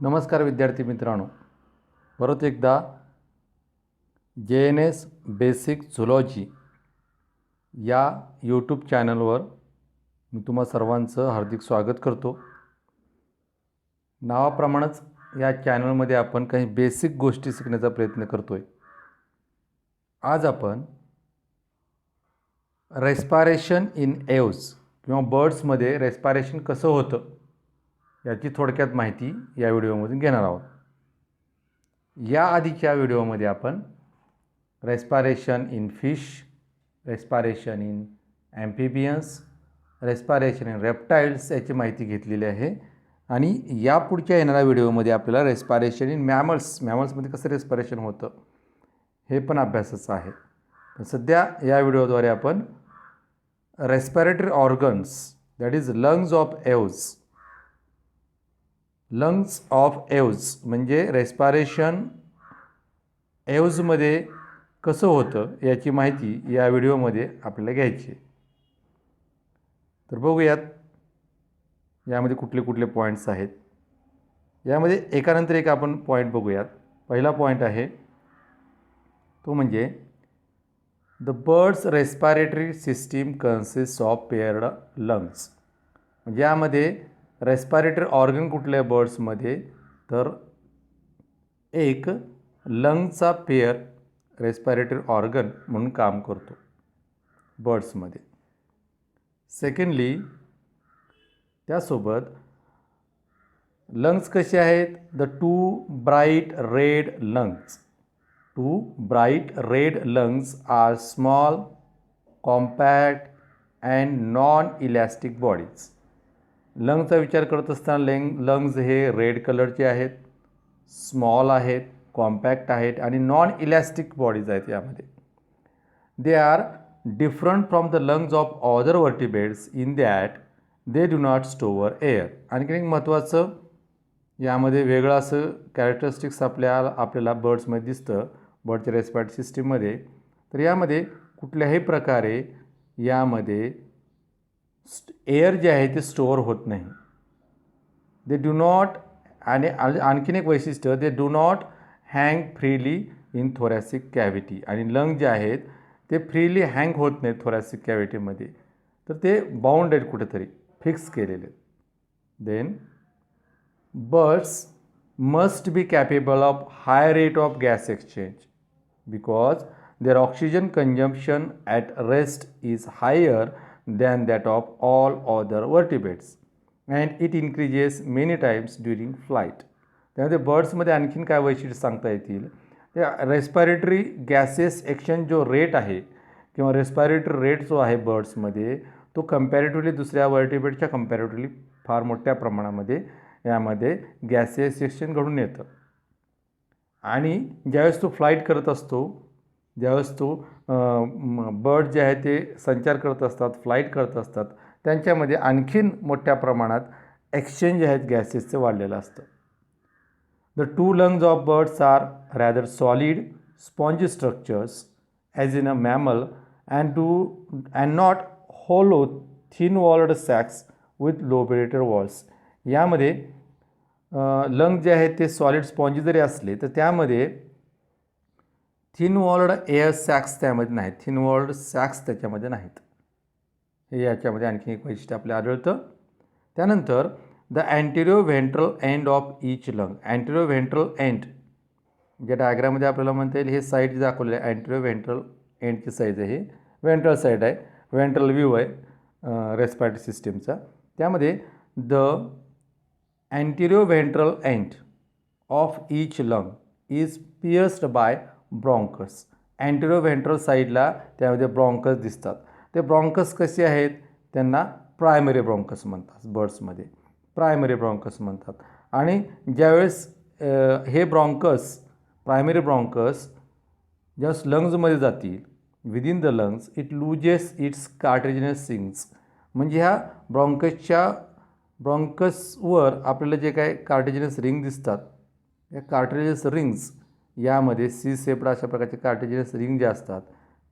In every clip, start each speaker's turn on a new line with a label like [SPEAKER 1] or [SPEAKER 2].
[SPEAKER 1] नमस्कार विद्यार्थी मित्रांनो, परत एकदा JNS बेसिक झुलॉजी या यूट्यूब चॅनलवर मी तुम्हा सर्वांचं हार्दिक स्वागत करतो. नावाप्रमाणेच या चॅनलमध्ये आपण काही बेसिक गोष्टी शिकण्याचा प्रयत्न करतोय. आज आपण रेस्पायरेशन इन एव्ज किंवा बर्ड्समध्ये रेस्पायरेशन कसं होतं याची थोडक्यात माहिती या व्हिडिओमधून घेणार आहोत. या आधीच्या व्हिडिओमध्ये आपण respiration in fish, respiration in amphibians, respiration in reptiles याची माहिती घेतलेली आहे. आणि या पुढच्या येणाऱ्या व्हिडिओमध्ये आपल्याला रेस्पायरेशन इन मॅमल्समध्ये कसं रेस्पायरेशन होतं हे पण अभ्यासाचं आहे. पण सध्या या व्हिडिओद्वारे आपण respiratory organs that is lungs of aves म्हणजे रेस्पायरेशन एव्जमध्ये कसं होतं याची माहिती या व्हिडिओमध्ये आपल्याला घ्यायची आहे. तर बघूयात यामध्ये कुठले कुठले पॉईंट्स आहेत. यामध्ये एकानंतर एक आपण पॉईंट बघूयात. पहिला पॉईंट आहे तो म्हणजे the birds respiratory system consist of paired lungs. म्हणजे यामध्ये रेस्पायरेटरी ऑर्गन कुठल्या बर्ड्समध्ये, तर एक लंगचा पेअर रेस्पायरेटरी ऑर्गन म्हणून काम करतो बर्ड्समध्ये. सेकंडली त्यासोबत लंग्स कसे आहेत, the two bright red lungs are small, compact and non elastic bodies. लंग्सचा विचार करत असताना लंग्स हे रेड कलरचे आहेत, स्मॉल आहेत, कॉम्पॅक्ट आहेत आणि नॉन इलॅस्टिक बॉडीज आहेत. यामध्ये they are different from the lungs of other vertebrates in that they do not store air. आणखी एक महत्त्वाचं यामध्ये वेगळं असं कॅरेक्टरिस्टिक्स आपल्याला बर्ड्समध्ये दिसतं, बर्डच्या रेस्पायरेटरी सिस्टीममध्ये. तर यामध्ये कुठल्याही प्रकारे यामध्ये एअर जे आहे ते स्टोअर होत नाही. दे डू नॉट, आणि आणखीन एक वैशिष्ट्य, they do not hang freely in thoracic cavity. आणि लंग जे आहेत ते फ्रीली हँग होत नाहीत थोरॅसिक कॅव्हिटीमध्ये, तर ते बाउंड आहेत, कुठेतरी फिक्स केलेले. Then birds must be capable of high rate of gas exchange because their oxygen consumption at rest is higher than that of all other vertebrates and it increases many times during flight. त्यामध्ये बर्ड्समध्ये आणखीन काय वैशिष्ट्य सांगता येतील, ते respiratory gases exchange जो rate आहे किंवा रेस्पायरेटरी रेट जो आहे बर्ड्समध्ये, तो कम्पॅरेटिव्हली दुसऱ्या वर्टिब्रेटच्या कम्पॅरेटिव्हली फार मोठ्या प्रमाणामध्ये यामध्ये गॅसेस एक्सचेंज घडून येतं. आणि ज्यावेळेस तो फ्लाईट करत असतो, ज्यावेळेस तो बर्ड जे आहे ते संचार करत असतात, फ्लाईट करत असतात, त्यांच्यामध्ये आणखीन मोठ्या प्रमाणात एक्सचेंज आहेत गॅसेसचं वाढलेलं असतं. The two lungs of birds are rather solid spongy structures as in a mammal and not hollow thin walled sacs with lobulated walls. यामध्ये लंग जे आहेत ते सॉलिड स्पॉन्जी जरी असले तर त्यामध्ये थिन वॉल्ड एअर सॅक्स त्यामध्ये नाहीत, थिन वॉल्ड सॅक्स त्याच्यामध्ये नाहीत. हे याच्यामध्ये आणखी एक वैशिष्ट्य आपल्याला आढळतं. त्यानंतर the anterior ventral end of each lung. Anterior ventral end ज्या डायग्राममध्ये आपल्याला म्हणता येईल, हे साईड दाखवलेलं आहे, अँटेरियो व्हेंट्रल एंडची साईज आहे, हे व्हेंट्रल साईड आहे, व्हेंट्रल व्ह्यू आहे रेस्पायरेटरी सिस्टीमचा. त्यामध्ये the anterior ventral end of each lung is pierced by bronchus. Anterior ventral साईडला त्यामध्ये ब्रॉन्कस दिसतात. ते ब्रॉन्कस कसे आहेत, त्यांना प्रायमरी ब्रॉन्कस म्हणतात, बर्ड्समध्ये प्रायमरी ब्रॉन्कस म्हणतात. आणि ज्यावेळेस हे ब्रॉन्कस, प्रायमरी ब्रॉन्कस ज्यावेळेस लंग्समध्ये जातील, within the lungs it loses it's cartilaginous rings. म्हणजे ह्या ब्रॉन्कसवर आपल्याला जे काय कार्टिलेजिनस रिंग दिसतात, या कार्टिलेजिनस रिंग्स यामध्ये सी सेप्ड अशा प्रकारचे कार्टिलेजिनस रिंग जे असतात,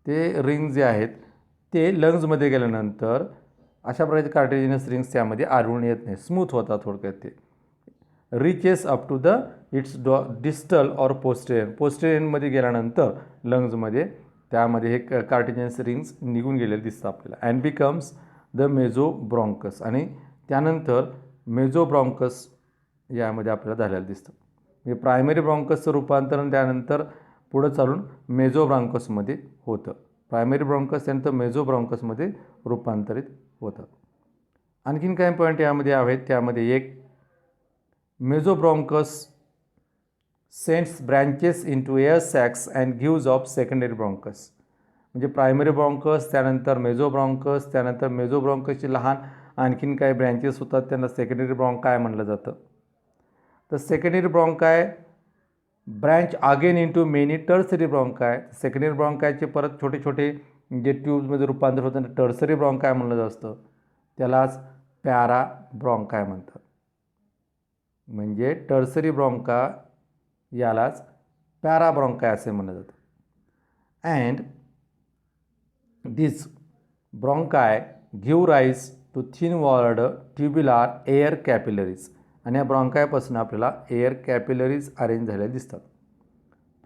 [SPEAKER 1] ते रिंग जे आहेत ते लंग्समध्ये गेल्यानंतर अशा प्रकारचे कार्टिलेजिनस रिंग्स त्यामध्ये आढळून येत नाही, स्मूथ होतात थोडक्यात ते. Reaches up to the its distal or posterior एंडमध्ये गेल्यानंतर लंग्समध्ये त्यामध्ये हे कार्टिलेजनस रिंग्स निघून गेलेले दिसतं आपल्याला. अँड बिकम्स द मेझोब्रॉन्कस, आणि त्यानंतर मेझोब्रॉन्कस यामध्ये आपल्याला झालेलं दिसतं. म्हणजे प्रायमरी ब्रॉन्कसचं रूपांतरण त्यानंतर पुढं चालून मेझोब्रॉन्कसमध्ये होतं. प्रायमरी ब्रॉन्कस त्यानंतर मेझोब्रॉन्कसमध्ये रूपांतरित होतं. आणखीन काही पॉईंट यामध्ये आहेत. त्यामध्ये एक, mesobronchus sends branches into air sacs and gives off secondary bronchus. म्हणजे प्रायमरी ब्रॉन्कस, त्यानंतर मेझोब्रॉन्कस, त्यानंतर मेझोब्रॉन्कसचे लहान आणखीन काही ब्रँचेस होतात, त्यांना सेकंडरी ब्रॉन्काय म्हणलं जातं. तर secondary bronchi branch again into many tertiary bronchi. Secondary ब्रॉन्कायचे परत छोटे छोटे जे ट्यूब्समध्ये रूपांतर होतं टर्सरी ब्रॉन्काय म्हणलं जातं. त्यालाच पॅरा ब्रॉन्काय म्हणतात. म्हणजे टर्सरी ब्रॉन्का यालाच पॅरा ब्रॉन्काय असे म्हणलं जातं. And this bronchi give rise to thin walled tubular air capillaries. आणि या ब्रॉन्कायपासून आपल्याला एअर कॅपिलरीज अरेंज झालेले दिसतात.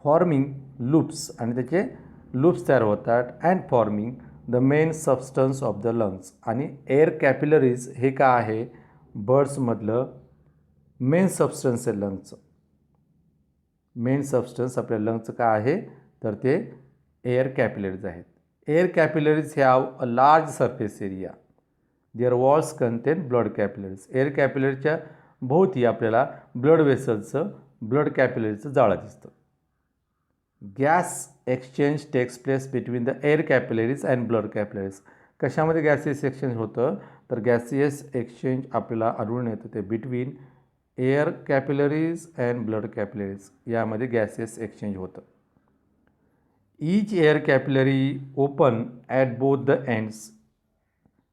[SPEAKER 1] फॉर्मिंग लूप्स, आणि त्याचे लूप्स तयार होतात. And forming the main substance of the lungs. आणि एअर कॅपिलरीज हे का आहे, बर्ड्समधलं मेन सबस्टन्स आहे लंग्सचं. मेन सबस्टन्स आपल्या लंग्सचं काय आहे, तर ते एअर कॅपिलरीज आहेत. Air capillaries have a large surface area. Their walls contain blood capillaries. Air कॅपिलरीच्या भोवती आपल्याला ब्लड वेसलचं, ब्लड कॅपिलरीचं जाळं दिसतं. Gas exchange takes place between the air capillaries and blood capillaries. कशामध्ये गॅसेस एक्सचेंज होतं, तर गॅसेस एक्सचेंज आपल्याला आढळून येतं ते between air capillaries and blood capillaries, यामध्ये गॅसेस एक्सचेंज होतं. Each air capillary open at both the ends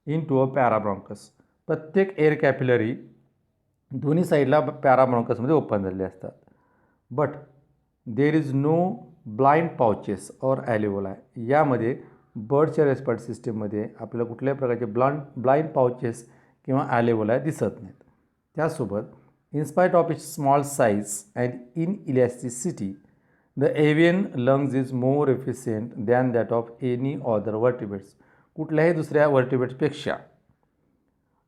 [SPEAKER 1] in to a parabronchus. प्रत्येक एअर कॅपिलरी दोन्ही साईडला पॅराब्रॉन्कसमध्ये ओपन झालेले असतात. But there is no blind pouches or alveoli. यामध्ये बर्डच्या respiratory सिस्टीममध्ये आपल्याला कुठल्याही प्रकारचे ब्लाइंड पाउचेस किंवा ॲल्व्होलाय दिसत नाहीत. त्यासोबत in spite of its small size and inelasticity, the avian lungs is more efficient than that of any other vertebrates. कुठल्याही दुसऱ्या वर्टिब्रेट्सपेक्षा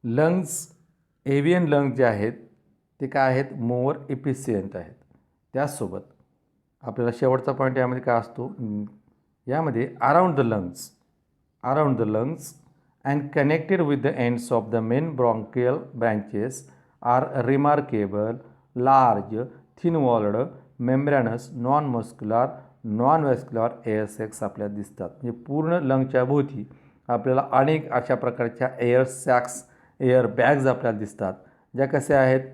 [SPEAKER 1] लंग्स, एव्हियन लंग्स जे आहेत ते काय आहेत, मोर इफिशियंट आहेत. त्याचसोबत आपल्याला शेवटचा पॉईंट यामध्ये काय असतो, यामध्ये around the lungs and connected with the ends of the main bronchial branches are remarkable, large, thin-walled, membranous, non-muscular, non-vascular air sacs आपल्याला दिसतात. म्हणजे पूर्ण लंगच्या भोवती आपल्याला अनेक अशा प्रकारच्या एअर सॅक्स, एअर बॅग्स आपल्याला दिसतात. ज्या कशा आहेत,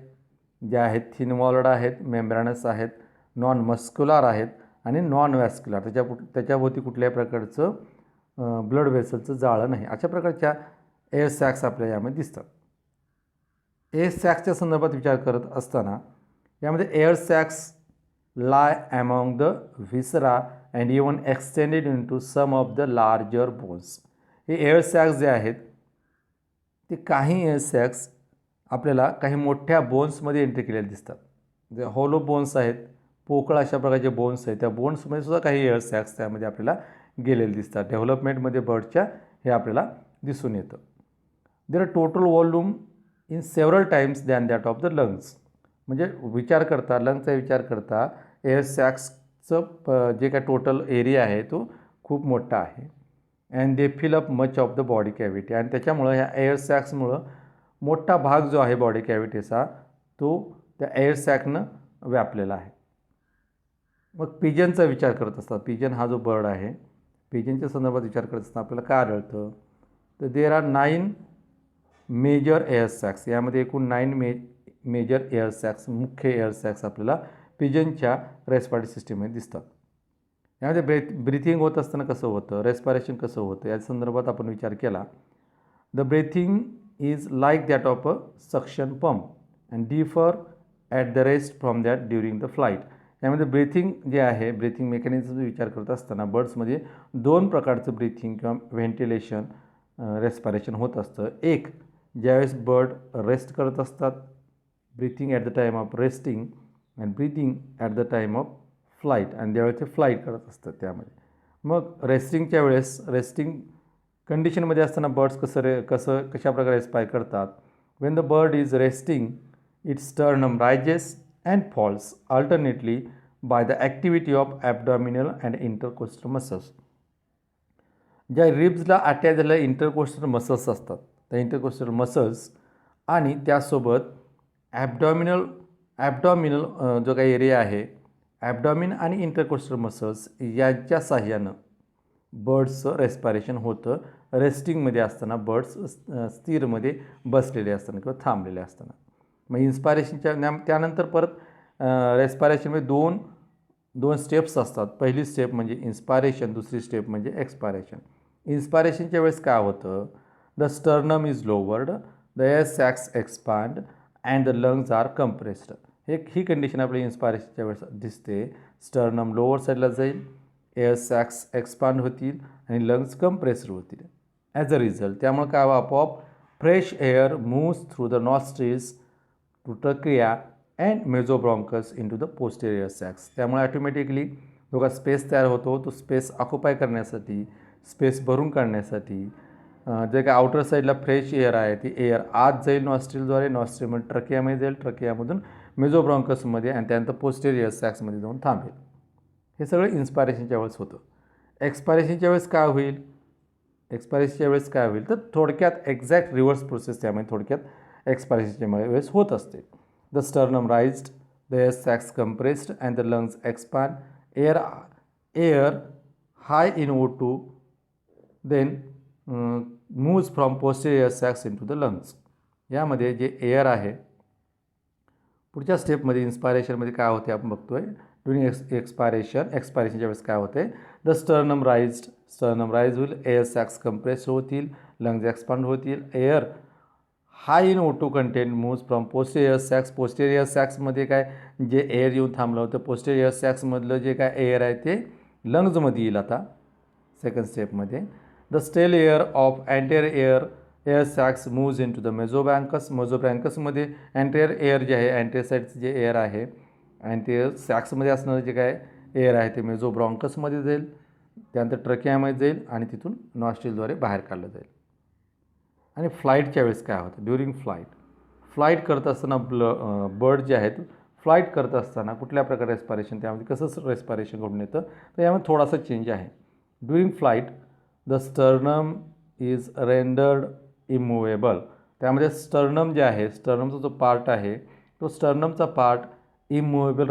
[SPEAKER 1] ज्या आहेत थिन-वॉल्ड आहेत, मेम्ब्रॅनस आहेत, नॉन मस्क्युलर आहेत आणि नॉन वॅस्क्युलर. त्याच्याभोवती कुठल्याही प्रकारचं ब्लड वेसलचं जाळं नाही. अशा प्रकारच्या एअर सॅक्स आपल्याला यामध्ये दिसतात. एअर सॅक्सच्या संदर्भात विचार करत असताना यामध्ये air sacs lie among the viscera and even extended into some of the larger bones. हे एअर सॅक्स जे आहेत ते काही एअर सॅक्स आपल्याला काही मोठ्या बोन्समध्ये एंट्री केलेले दिसतात. जे हॉलो बोन्स आहेत, पोकळ अशा प्रकारचे बोन्स आहेत, त्या बोन्समध्ये सुद्धा काही एअर सॅक्स त्यामध्ये आपल्याला गेलेले दिसतात. डेव्हलपमेंटमध्ये बर्डच्या हे आपल्याला दिसून येतं. Their total volume in several times than that of the lungs. म्हणजे लंग्सचा विचार करता एअर सॅक्सचं जे काय टोटल एरिया आहे तो खूप मोठा आहे. And they fill up much of the body cavity. आणि त्याच्यामुळं ह्या एअर सॅक्समुळं मोठा भाग जो आहे बॉडी कॅव्हिटीचा तो त्या एअर सॅकनं व्यापलेला आहे. मग पिजनचा विचार करत असतात. पिजन हा जो बर्ड आहे, पिजनच्या संदर्भात विचार करत असताना आपल्याला काय आढळतं, तर there are 9 major air sacs. यामध्ये एकूण 9 मेजर एअर सॅक्स, मुख्य एअर सॅक्स आपल्याला पिजनच्या रेस्पिरेटरी सिस्टीममध्ये दिसतात. यामध्ये ब्रिथिंग होत असताना कसं होतं, रेस्पिरेशन कसं होतं, या संदर्भात आपण विचार केला. The breathing is like that of a suction pump and differ at the rest from that during the flight. यामध्ये ब्रिथिंग जे आहे, ब्रिथिंग मेकॅनिझमचा विचार करत असताना बर्ड्समध्ये 2 प्रकारचं ब्रिथिंग किंवा व्हेंटिलेशन, रेस्पिरेशन होत असतं. एक, ज्यावेळेस बर्ड रेस्ट करत असतात breathing at the time of resting and breathing at the time of flight, आणि ज्यावेळेस ते फ्लाईट करत असतात त्यामध्ये. मग रेस्टिंगच्या वेळेस रेस्टिंग कंडिशनमध्ये असताना बर्ड्स कशा प्रकारे रेस्पायर करतात. When the bird is resting its sternum rises and falls alternately by the activity of abdominal and intercostal muscles. ज्या रिब्सला अटॅच झालेल्या इंटरकोस्टल मसल्स असतात त्या इंटरकोस्टल मसल्स आणि त्यासोबत ॲबडॉमिनल जो काही एरिया आहे, ॲबडॉमिन आणि इंटरकोस्टल मसल्स यांच्या साहाय्यानं बर्ड्सचं रेस्पायरेशन होतं रेस्टिंगमध्ये असताना, बर्ड्स स्थिरमध्ये बसलेले असताना किंवा थांबलेले असताना. मग इन्स्पायरेशनच्या त्यानंतर परत रेस्पायरेशनमध्ये दोन स्टेप्स असतात. पहिली स्टेप म्हणजे इन्स्पायरेशन, दुसरी स्टेप म्हणजे एक्सपायरेशन. इन्स्पायरेशनच्या वेळेस काय होतं, the sternum is lowered, the air sacs expand and the lungs are compressed. ही कंडिशन आपल्या इन्स्पायरेशनच्या वेळेस दिसते. स्टर्नम लोअर साईडला जाईल, एअर सॅक्स एक्सपांड होतील आणि लंग्स कंप्रेस्ड होतील. ॲज अ रिझल्ट त्यामुळे काय आपोआप fresh air moves through the nostrils to trachea and mesobronchus into the posterior sacs. त्यामुळे ॲटोमॅटिकली जो का स्पेस तयार होतो तो स्पेस ऑक्युपाय करण्यासाठी, स्पेस भरून काढण्यासाठी जे काय आउटर साईडला फ्रेश एअर आहे ती एअर आत जाईल नॉस्ट्रिलद्वारे, नॉस्ट्रिलमध्ये ट्रकियामध्ये जाईल, ट्रकियामधून मेझोब्रॉन्कसमध्ये आणि त्यानंतर पोस्टेरियर सॅक्समध्ये जाऊन थांबेल. हे सगळं इन्स्पायरेशनच्या वेळेस होतं. एक्सपायरेशनच्या वेळेस काय होईल तर थोडक्यात एक्झॅक्ट रिव्हर्स प्रोसेस त्यामध्ये थोडक्यात एक्सपायरेशनच्या वेळेस होत असते. The sternum raised, the air sacs compressed and the lungs expand, air high in O2 then moves from posterior sacs into the lungs. यामध्ये जे एअर आहे पुढच्या स्टेपमध्ये इन्स्पायरेशनमध्ये काय होते आपण बघतोय. ड्युरिंग एक्सपायरेशनच्या वेळेस काय होते, द स्टर्नम राइज होईल, एअर सॅक्स कंप्रेस होतील, लंग्स एक्सपांड होतील, air high in O2 content moves from posterior सॅक्समध्ये काय जे एअर येऊन थांबलं होतं पोस्टेरियर सॅक्समधलं जे काय एअर आहे ते लंग्समध्ये येईल आता सेकंड स्टेपमध्ये. The stale air of anterior air sacs moves into the मेझोब्रँकसमध्ये अँटेरियर एअर जे आहे, अँटेरियर साईडचं जे एअर आहे अँटेरियर सॅक्समध्ये असणारं जे काय एअर आहे ते मेझोब्रॉन्कसमध्ये जाईल, त्यानंतर ट्रकियामध्ये जाईल आणि तिथून नॉस्ट्रिलद्वारे बाहेर काढलं जाईल. आणि फ्लाईटच्या वेळेस काय होतं, ड्युरिंग फ्लाईट करत असताना बर्ड जे आहेत फ्लाईट करत असताना कुठल्या प्रकारे रेस्पायरेशन, त्यामध्ये कसं रेस्पायरेशन घडून येतं तर यामध्ये थोडासा चेंज आहे. During flight the sternum is rendered immovable. त्यामध्ये स्टर्नम जे आहे, स्टर्नमचा जो पार्ट आहे तो स्टर्नमचा पार्ट इमूवेबल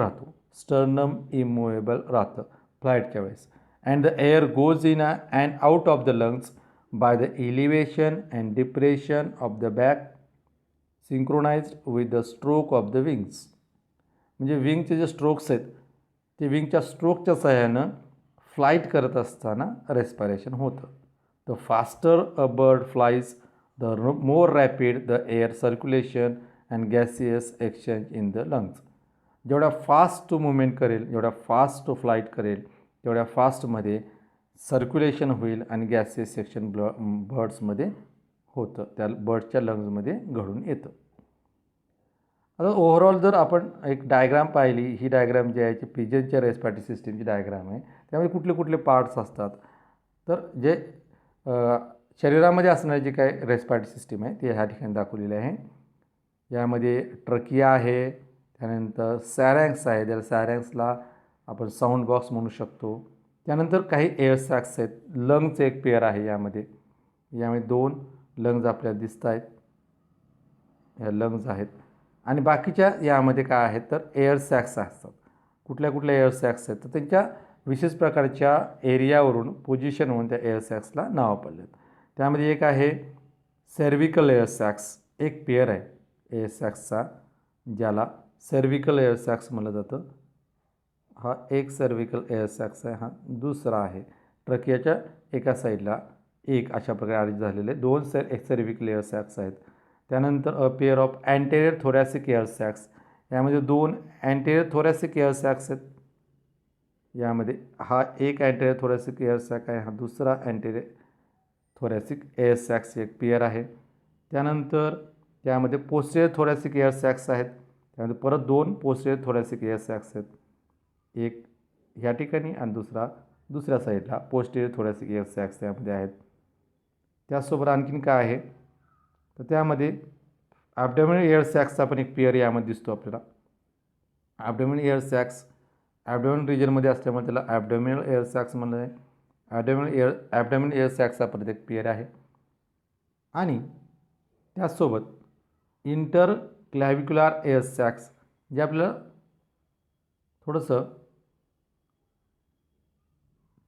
[SPEAKER 1] राहतं फ्लाईटच्या वेळेस. And the air goes in and out of the lungs by the elevation and depression of the back synchronized with the stroke of the wings. म्हणजे विंगचे जे स्ट्रोक्स आहेत ते विंगच्या स्ट्रोकच्या सहाय्यानं फ्लाईट करत असताना रेस्पायरेशन होतं. The faster a bird flies the more rapid the air circulation and gaseous exchange in the lungs. जेवढ्या फास्ट तो मुवमेंट करेल, जेवढ्या फास्ट तो फ्लाईट करेल तेवढ्या फास्टमध्ये सर्क्युलेशन होईल आणि गॅसियस सेक्शन बर्ड्समध्ये होतं, त्या बर्ड्सच्या लंग्समध्ये घडून येतं. आता ओव्हरऑल जर आपण एक डायग्राम पाहिली, ही डायग्राम जी आहे ती पिजनच्या रेस्पायरेटरी सिस्टीमची डायग्राम आहे. त्यामध्ये कुठले कुठले पार्ट्स असतात तर जे शरीरामध्ये असणारी जी काय रेस्पायरेटरी सिस्टीम आहे ती ह्या ठिकाणी दाखवलेली आहे. यामध्ये ट्रकिया आहे, त्यानंतर सॅरॅंक्स आहे, ज्याला सॅरॅंक्सला आपण साऊंड बॉक्स म्हणू शकतो. त्यानंतर काही एअर सॅक्स आहेत, लंग्सचे एक पेअर आहे. यामध्ये 2 लंग्स आपल्याला दिसत आहेत, ह्या लंग्स आहेत. आणि बाकीच्या यामध्ये काय आहेत तर एअर सॅक्स असतात. कुठल्या एअर सॅक्स आहेत तर त्यांच्या विशेष प्रकारच्या एरियावरून पोझिशनवरून त्या एअर सॅक्सला नावं पडलेत. त्यामध्ये एक आहे सर्व्हिकल एअर सॅक्स, एक पेअर आहे एअर सॅक्सचा ज्याला सर्व्हिकल एअर सॅक्स म्हटलं जातं. हा एक सर्व्हिकल एअर सॅक्स आहे, हा दुसरा आहे. ट्रकियाच्या एका साईडला एक अशा प्रकारे अरेंज झालेले 2 सर्व्हिकल एअर सॅक्स आहेत. त्यानंतर a pair of anterior thoracic air sacs, यामध्ये 2 अँटेरियर थोरॅसिक एअर सॅक्स आहेत. यामध्ये हा एक अँटेरियर थोरॅसिक एअर सॅक आहे, हा दुसरा अँटेरियर थोरॅसिक एअर सॅक्स एक पेअर आहे. त्यानंतर त्यामध्ये पोस्टेरियर थोरॅसिक एअर सॅक्स आहेत. त्यामध्ये परत 2 पोस्टेरियर थोरॅसिक एअर सॅक्स आहेत. एक ह्या ठिकाणी आणि दुसरा दुसऱ्या साईडला पोस्टेरियर थोरॅसिक एअर सॅक्स त्यामध्ये आहेत. त्याचसोबत आणखीन काय आहे तर त्यामध्ये ॲब्डोमिनल एअर सॅक्सचा पण एक पेअर यामध्ये दिसतो आपल्याला. ॲब्डोमिनल एअर सॅक्स ॲब्डोमिनल रिजनमध्ये असल्यामुळे त्याला ॲब्डोमिनल एअर सॅक्स म्हणलं आहे. ॲब्डोमिनल एअर सॅक्सचा परत एक पेअर आहे. आणि त्याचसोबत इंटर क्लॅव्हिक्युलर एअर सॅक्स जे आपल्याला थोडंसं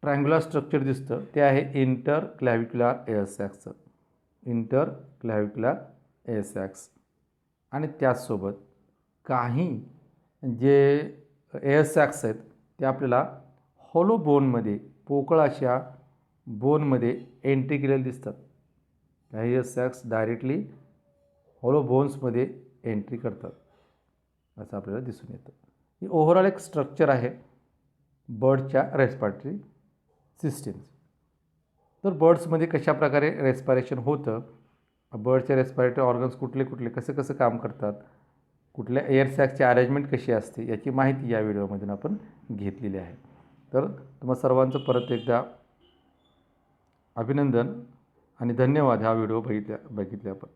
[SPEAKER 1] ट्रायंग्युलर स्ट्रक्चर दिसतं ते आहे इंटर क्लॅव्हिक्युलर एअर सॅक्सचं. Interclavicular air sacs. आणि त्याचसोबत काही जे एअर सॅक्स आहेत ते आपल्याला हॉलो बोनमध्ये पोकळ अशा बोनमध्ये एंट्री केलेले दिसतात. काही एअर सॅक्स डायरेक्टली हॉलो बोन्समध्ये एंट्री करतात असं आपल्याला दिसून येतं. ही ओव्हरऑल एक स्ट्रक्चर आहे बर्डच्या रेस्पिरेटरी सिस्टीमचं. तर बर्ड्समध्ये कशा प्रकारे रेस्पिरेशन होतं, बर्डचे रेस्पिरेटरी ऑर्गन्स कुठले कुठले कसं काम करतात, कुठल्या एअर सॅक्सची अरेंजमेंट कशी असते याची माहिती या व्हिडिओमधून आपण घेतलेली आहे. तर तुम्हा सर्वांचं परत एकदा अभिनंदन आणि धन्यवाद हा व्हिडिओ बघितल्याबद्दल.